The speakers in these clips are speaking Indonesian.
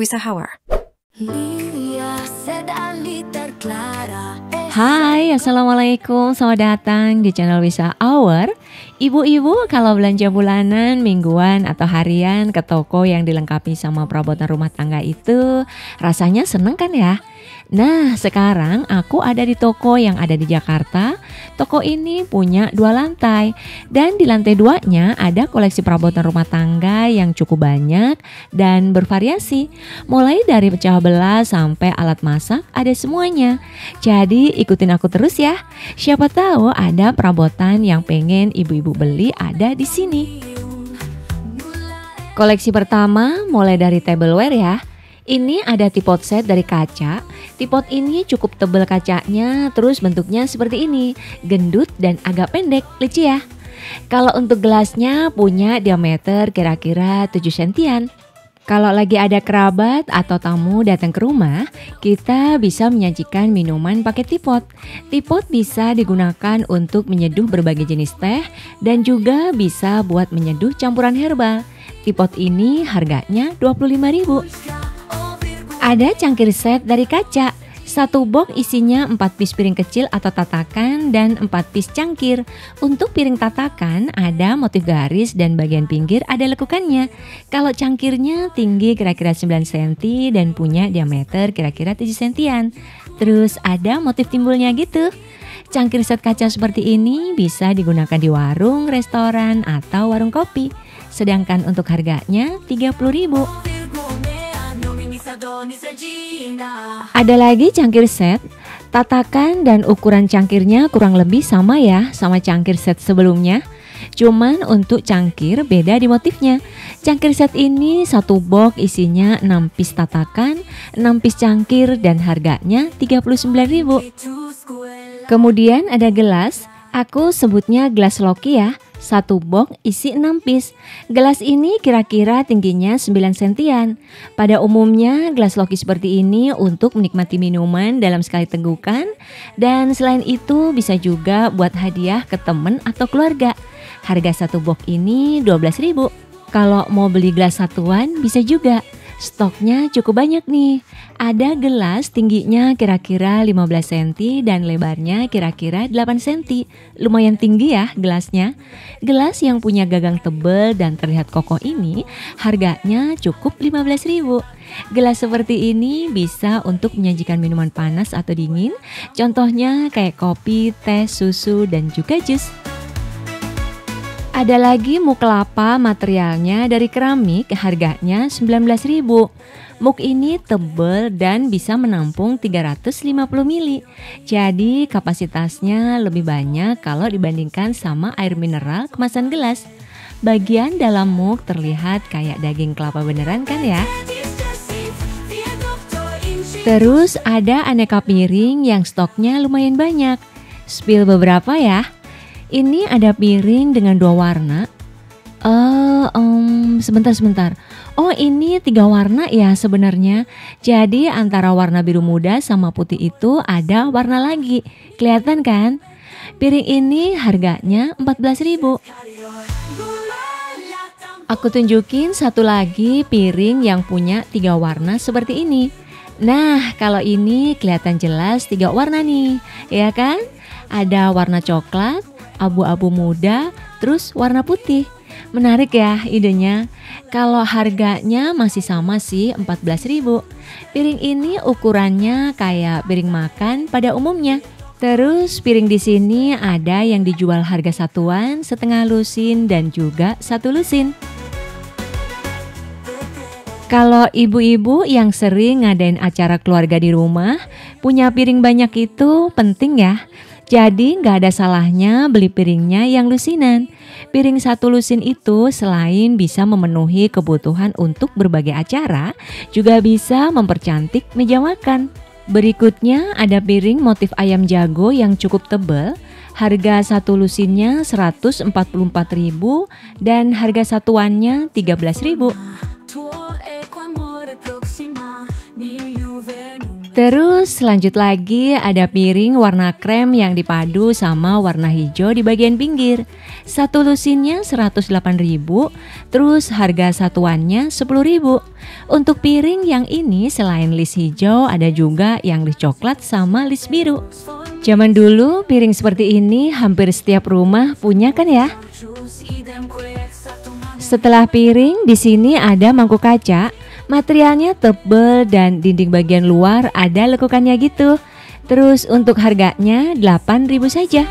Wisahawar. Hai, Assalamualaikum, selamat datang di channel Wisa Hour. Ibu-ibu kalau belanja bulanan, mingguan, atau harian ke toko yang dilengkapi sama perabotan rumah tangga itu rasanya seneng kan ya? Nah, sekarang aku ada di toko yang ada di Jakarta. Toko ini punya 2 lantai dan di lantai 2-nya ada koleksi perabotan rumah tangga yang cukup banyak dan bervariasi. Mulai dari pecah belah sampai alat masak ada semuanya. Jadi ikutin aku terus ya. Siapa tahu ada perabotan yang pengen ibu-ibu beli ada di sini. Koleksi pertama mulai dari tableware ya. Ini ada teapot set dari kaca. Teapot ini cukup tebal kacanya, terus bentuknya seperti ini, gendut dan agak pendek, lucu ya. Kalau untuk gelasnya punya diameter kira-kira 7 sentian. Kalau lagi ada kerabat atau tamu datang ke rumah, kita bisa menyajikan minuman pakai teapot. Teapot bisa digunakan untuk menyeduh berbagai jenis teh dan juga bisa buat menyeduh campuran herbal. Teapot ini harganya 25.000. Ada cangkir set dari kaca. 1 box isinya 4 piece piring kecil atau tatakan dan 4 piece cangkir. Untuk piring tatakan ada motif garis dan bagian pinggir ada lekukannya. Kalau cangkirnya tinggi kira-kira 9 cm dan punya diameter kira-kira 7 sentian. Terus ada motif timbulnya gitu. Cangkir set kaca seperti ini bisa digunakan di warung, restoran, atau warung kopi. Sedangkan untuk harganya 30.000. Ada lagi cangkir set. Tatakan dan ukuran cangkirnya kurang lebih sama ya sama cangkir set sebelumnya. Cuman untuk cangkir beda di motifnya. Cangkir set ini 1 box isinya 6 piece tatakan, 6 piece cangkir dan harganya 39.000. Kemudian ada gelas. Aku sebutnya gelas Loki ya. 1 box isi 6 piece. Gelas ini kira-kira tingginya 9 sentian. Pada umumnya gelas Loki seperti ini untuk menikmati minuman dalam sekali tegukan. Dan selain itu bisa juga buat hadiah ke temen atau keluarga. Harga 1 box ini 12.000. Kalau mau beli gelas satuan bisa juga. Stoknya cukup banyak nih. Ada gelas tingginya kira-kira 15 cm dan lebarnya kira-kira 8 cm. Lumayan tinggi ya gelasnya. Gelas yang punya gagang tebal dan terlihat kokoh ini harganya cukup 15.000. Gelas seperti ini bisa untuk menyajikan minuman panas atau dingin. Contohnya kayak kopi, teh, susu, dan juga jus. Ada lagi muk kelapa, materialnya dari keramik, harganya 19.000. Muk ini tebal dan bisa menampung 350 ml. Jadi kapasitasnya lebih banyak kalau dibandingkan sama air mineral kemasan gelas. Bagian dalam muk terlihat kayak daging kelapa beneran kan ya? Terus ada aneka piring yang stoknya lumayan banyak. Spill beberapa ya. Ini ada piring dengan 2 warna. Sebentar. Oh, ini 3 warna ya sebenarnya. Jadi antara warna biru muda sama putih itu ada warna lagi. Kelihatan kan? Piring ini harganya 14.000. Aku tunjukin satu lagi piring yang punya 3 warna seperti ini. Nah, kalau ini kelihatan jelas 3 warna nih, ya kan? Ada warna coklat, abu-abu muda, terus warna putih. Menarik ya idenya. Kalau harganya masih sama sih 14.000. Piring ini ukurannya kayak piring makan pada umumnya. Terus piring di sini ada yang dijual harga satuan, setengah lusin dan juga 1 lusin. Kalau ibu-ibu yang sering ngadain acara keluarga di rumah, punya piring banyak itu penting ya. Jadi nggak ada salahnya beli piringnya yang lusinan. Piring 1 lusin itu selain bisa memenuhi kebutuhan untuk berbagai acara, juga bisa mempercantik meja makan. Berikutnya ada piring motif ayam jago yang cukup tebal. Harga 1 lusinnya 144.000 dan harga satuannya 13.000. Terus lanjut lagi ada piring warna krem yang dipadu sama warna hijau di bagian pinggir. Satu lusinnya 108.000, terus harga satuannya 10.000. Untuk piring yang ini selain list hijau ada juga yang list coklat sama list biru. Zaman dulu piring seperti ini hampir setiap rumah punya kan ya? Setelah piring di sini ada mangkuk kaca. Materialnya tebal dan dinding bagian luar ada lekukannya gitu. Terus untuk harganya 8.000 saja.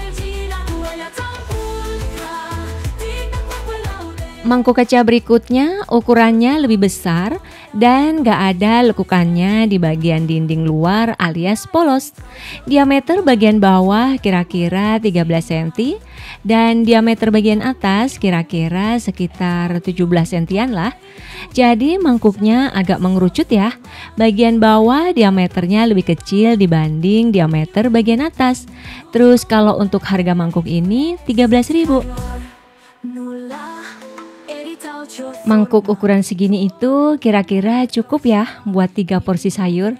Mangkuk kaca berikutnya ukurannya lebih besar dan gak ada lekukannya di bagian dinding luar alias polos. Diameter bagian bawah kira-kira 13 cm dan diameter bagian atas kira-kira sekitar 17 cm lah. Jadi mangkuknya agak mengerucut ya. Bagian bawah diameternya lebih kecil dibanding diameter bagian atas. Terus kalau untuk harga mangkuk ini 13.000. Mangkuk ukuran segini itu kira-kira cukup ya buat 3 porsi sayur.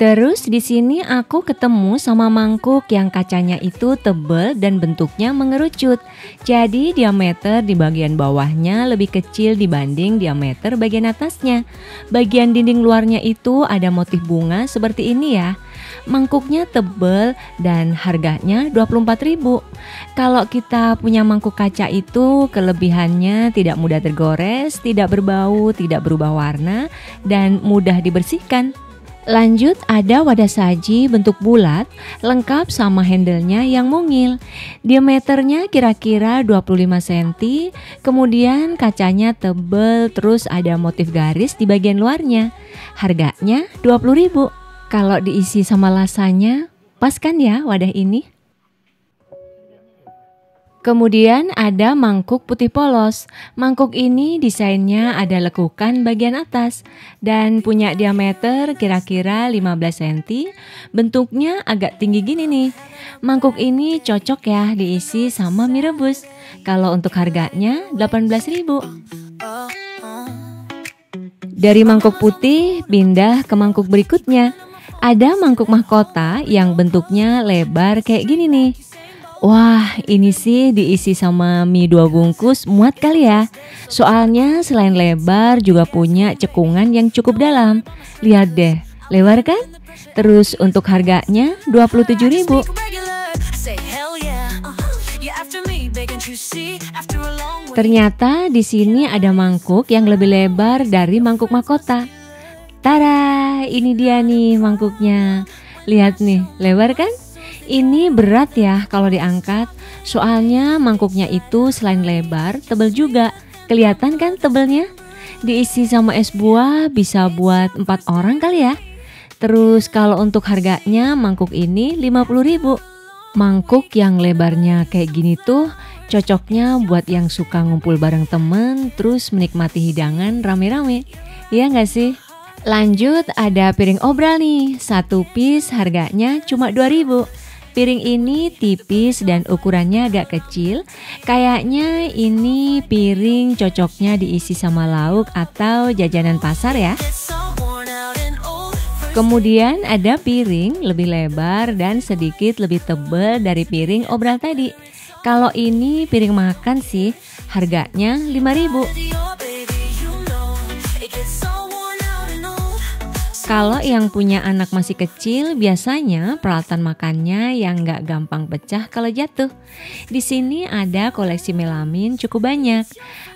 Terus di sini aku ketemu sama mangkuk yang kacanya itu tebal dan bentuknya mengerucut. Jadi diameter di bagian bawahnya lebih kecil dibanding diameter bagian atasnya. Bagian dinding luarnya itu ada motif bunga seperti ini ya. Mangkuknya tebal dan harganya 24.000. Kalau kita punya mangkuk kaca itu kelebihannya tidak mudah tergores, tidak berbau, tidak berubah warna, dan mudah dibersihkan. Lanjut ada wadah saji bentuk bulat lengkap sama handle-nya yang mungil. Diameternya kira-kira 25 cm, kemudian kacanya tebal terus ada motif garis di bagian luarnya. Harganya 20.000. Kalau diisi sama lasanya, pas kan ya wadah ini? Kemudian ada mangkuk putih polos. Mangkuk ini desainnya ada lekukan bagian atas dan punya diameter kira-kira 15 cm. Bentuknya agak tinggi gini nih. Mangkuk ini cocok ya diisi sama mie rebus. Kalau untuk harganya 18.000. Dari mangkuk putih pindah ke mangkuk berikutnya. Ada mangkuk mahkota yang bentuknya lebar kayak gini nih. Wah, ini sih diisi sama mie 2 bungkus muat kali ya. Soalnya selain lebar juga punya cekungan yang cukup dalam. Lihat deh, lebar kan? Terus untuk harganya 27.000. Ternyata di sini ada mangkuk yang lebih lebar dari mangkuk mahkota. Tada, ini dia nih mangkuknya. Lihat nih, lebar kan? Ini berat ya kalau diangkat, soalnya mangkuknya itu selain lebar, tebal juga. Kelihatan kan tebelnya? Diisi sama es buah bisa buat 4 orang kali ya. Terus kalau untuk harganya mangkuk ini 50.000. Mangkuk yang lebarnya kayak gini tuh cocoknya buat yang suka ngumpul bareng temen, terus menikmati hidangan rame-rame. Iya nggak sih? Lanjut ada piring obral nih, 1 piece harganya cuma 2.000. Piring ini tipis dan ukurannya agak kecil. Kayaknya ini piring cocoknya diisi sama lauk atau jajanan pasar ya. Kemudian ada piring lebih lebar dan sedikit lebih tebal dari piring obral tadi. Kalau ini piring makan sih, harganya 5.000. Kalau yang punya anak masih kecil, biasanya peralatan makannya yang nggak gampang pecah kalau jatuh. Di sini ada koleksi melamin cukup banyak.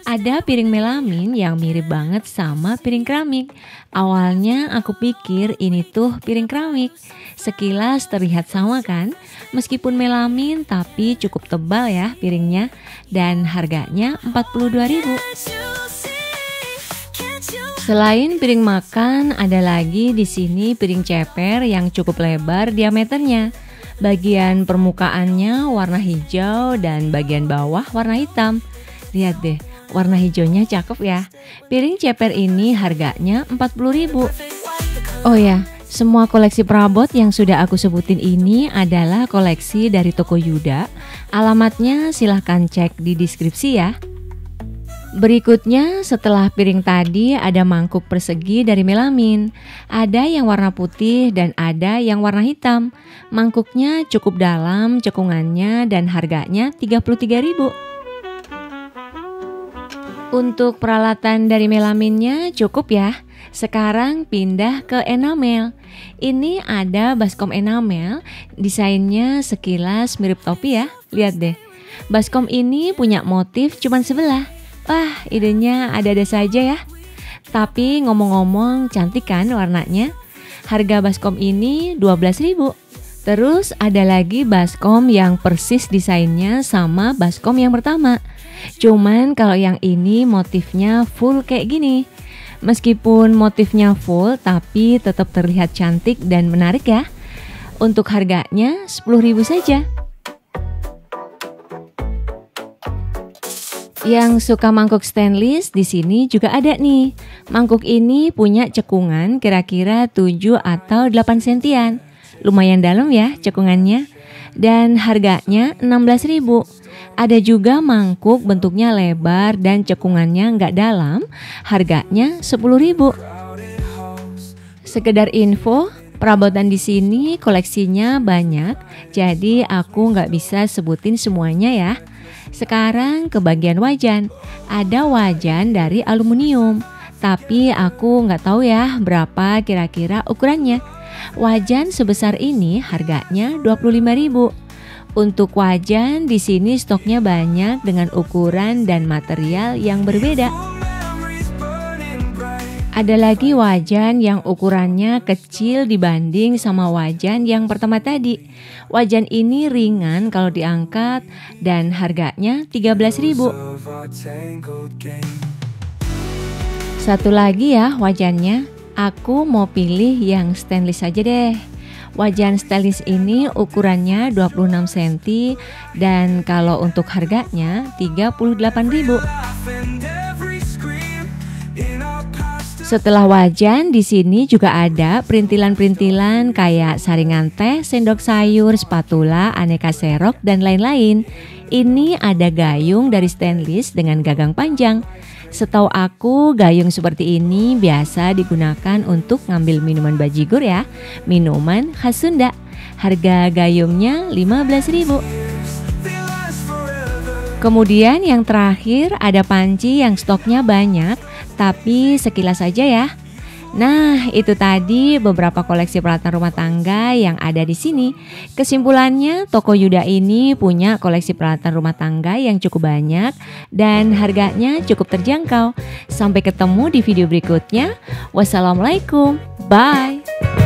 Ada piring melamin yang mirip banget sama piring keramik. Awalnya aku pikir ini tuh piring keramik. Sekilas terlihat sama kan? Meskipun melamin tapi cukup tebal ya piringnya. Dan harganya 42.000. Selain piring makan, ada lagi di sini piring ceper yang cukup lebar diameternya. Bagian permukaannya warna hijau dan bagian bawah warna hitam. Lihat deh, warna hijaunya cakep ya. Piring ceper ini harganya 40.000. Oh ya, semua koleksi perabot yang sudah aku sebutin ini adalah koleksi dari toko Yuda. Alamatnya silahkan cek di deskripsi ya. Berikutnya setelah piring tadi ada mangkuk persegi dari melamin. Ada yang warna putih dan ada yang warna hitam. Mangkuknya cukup dalam cekungannya dan harganya 33.000. Untuk peralatan dari melaminnya cukup ya. Sekarang pindah ke enamel. Ini ada baskom enamel, desainnya sekilas mirip topi ya. Lihat deh. Baskom ini punya motif cuman sebelah. Wah, idenya ada-ada saja ya. Tapi ngomong-ngomong cantik kan warnanya. Harga baskom ini 12.000. Terus ada lagi baskom yang persis desainnya sama baskom yang pertama. Cuman kalau yang ini motifnya full kayak gini. Meskipun motifnya full tapi tetap terlihat cantik dan menarik ya. Untuk harganya 10.000 saja. Yang suka mangkuk stainless di sini juga ada nih. Mangkuk ini punya cekungan kira-kira 7 atau 8 sentian. Lumayan dalam ya cekungannya. Dan harganya 16.000. Ada juga mangkuk bentuknya lebar dan cekungannya nggak dalam. Harganya 10.000. Sekedar info, perabotan di sini koleksinya banyak. Jadi aku nggak bisa sebutin semuanya ya. Sekarang ke bagian wajan. Ada wajan dari aluminium, tapi aku nggak tahu ya berapa kira-kira ukurannya. Wajan sebesar ini harganya 25.000. Untuk wajan di sini stoknya banyak dengan ukuran dan material yang berbeda. Ada lagi wajan yang ukurannya kecil dibanding sama wajan yang pertama tadi. Wajan ini ringan kalau diangkat dan harganya 13.000. Satu lagi ya wajannya. Aku mau pilih yang stainless aja deh. Wajan stainless ini ukurannya 26 cm dan kalau untuk harganya 38.000. Setelah wajan di sini juga ada perintilan-perintilan kayak saringan teh, sendok sayur, spatula, aneka serok dan lain-lain. Ini ada gayung dari stainless dengan gagang panjang. Setahu aku gayung seperti ini biasa digunakan untuk ngambil minuman bajigur ya, minuman khas Sunda. Harga gayungnya 15.000. Kemudian yang terakhir ada panci yang stoknya banyak, tapi sekilas saja ya. Nah, itu tadi beberapa koleksi peralatan rumah tangga yang ada di sini. Kesimpulannya, toko Yuda ini punya koleksi peralatan rumah tangga yang cukup banyak dan harganya cukup terjangkau. Sampai ketemu di video berikutnya. Wassalamualaikum. Bye.